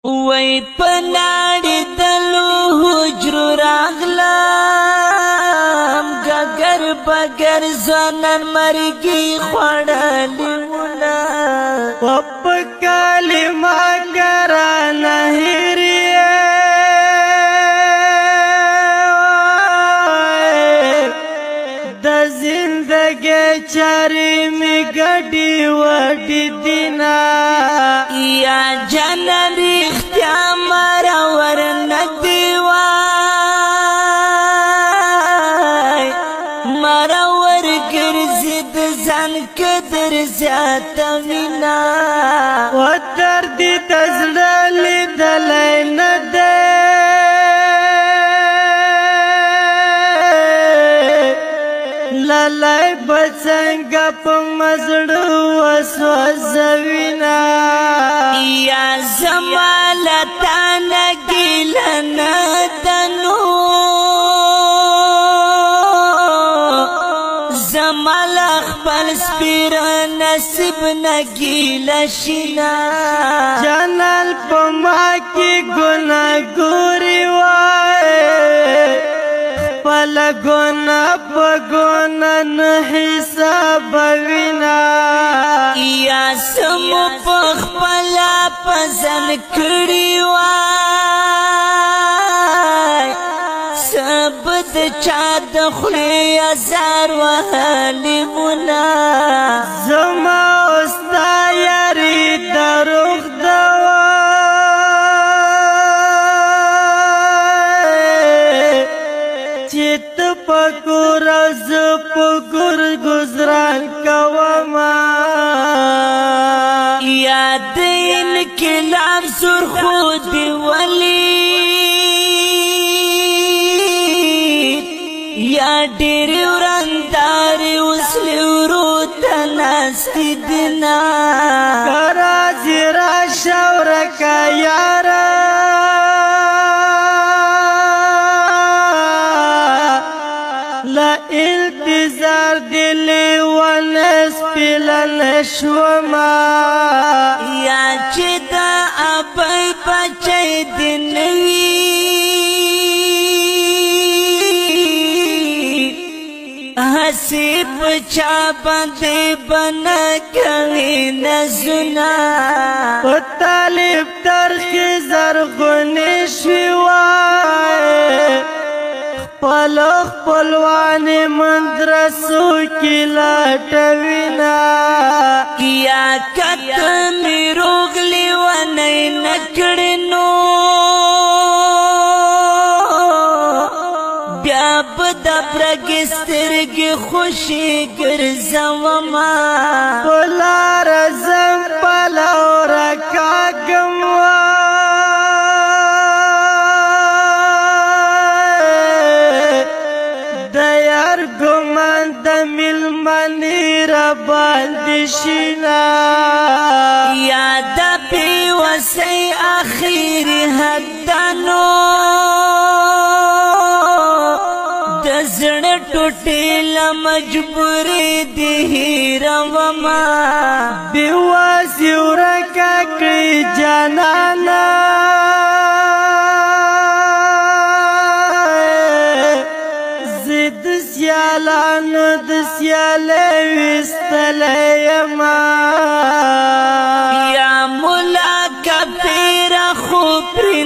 وای پناړې دلو حجر راغلم ګګر بګر ځوانان مرګي خوړلي ونا پپ کلمه ګرانه هریه د زندګۍ چارې مې ګډې وډې دینا یا جنن رښتیا مرور ندی وای مرور ګرځي د ځان قدر زیاته وینا و درد د زړه لیدلی نه دی لالی به څنګه په مزړه وسوځوینه یا زما له تا نه ګیله نه ده نو زما له خپل سپېره نصیب نه ګیله شینه جانان په ما کې ګناه ګوري وای خپله ګناه په ګناه نه حسابوینه یا سمو په خپله پسند کړي وای سب د چا د خولې ازار وهلي منا زما او ستا یاري دروغ ده چې ته په کور او زه په کور ګزران کومه یا د انقلاب سرخو دی ولید یا ډېرې ورندارې وسلې ورو ته ناستې دینه که راځې راشه ورکه یاره له انتظار دې لیونی سپېله نه شومه یا چې د ابۍ بچی دې نه وي هسې په چا باندې به نه کوي نظرونه په طالب ترخې زرغونې شوې وای خپلو خپلوانې مدرسو کې لټوینه یا کته مې روغ لیونی نه کړې نو بیا به د برګې سترګې خوشې ګرځومه په لاره ځم په لوره کاږم د یار ګمان د میلمنې راباندې شینه یا د بېوسۍ اخري حدانو د زړه ټوټې له مجبورې دې هېرومه بېواسي ورکه کړې جانانه زه د سیالانو د سیالۍ ویستلی یمه یا ملا کبیره خو پرې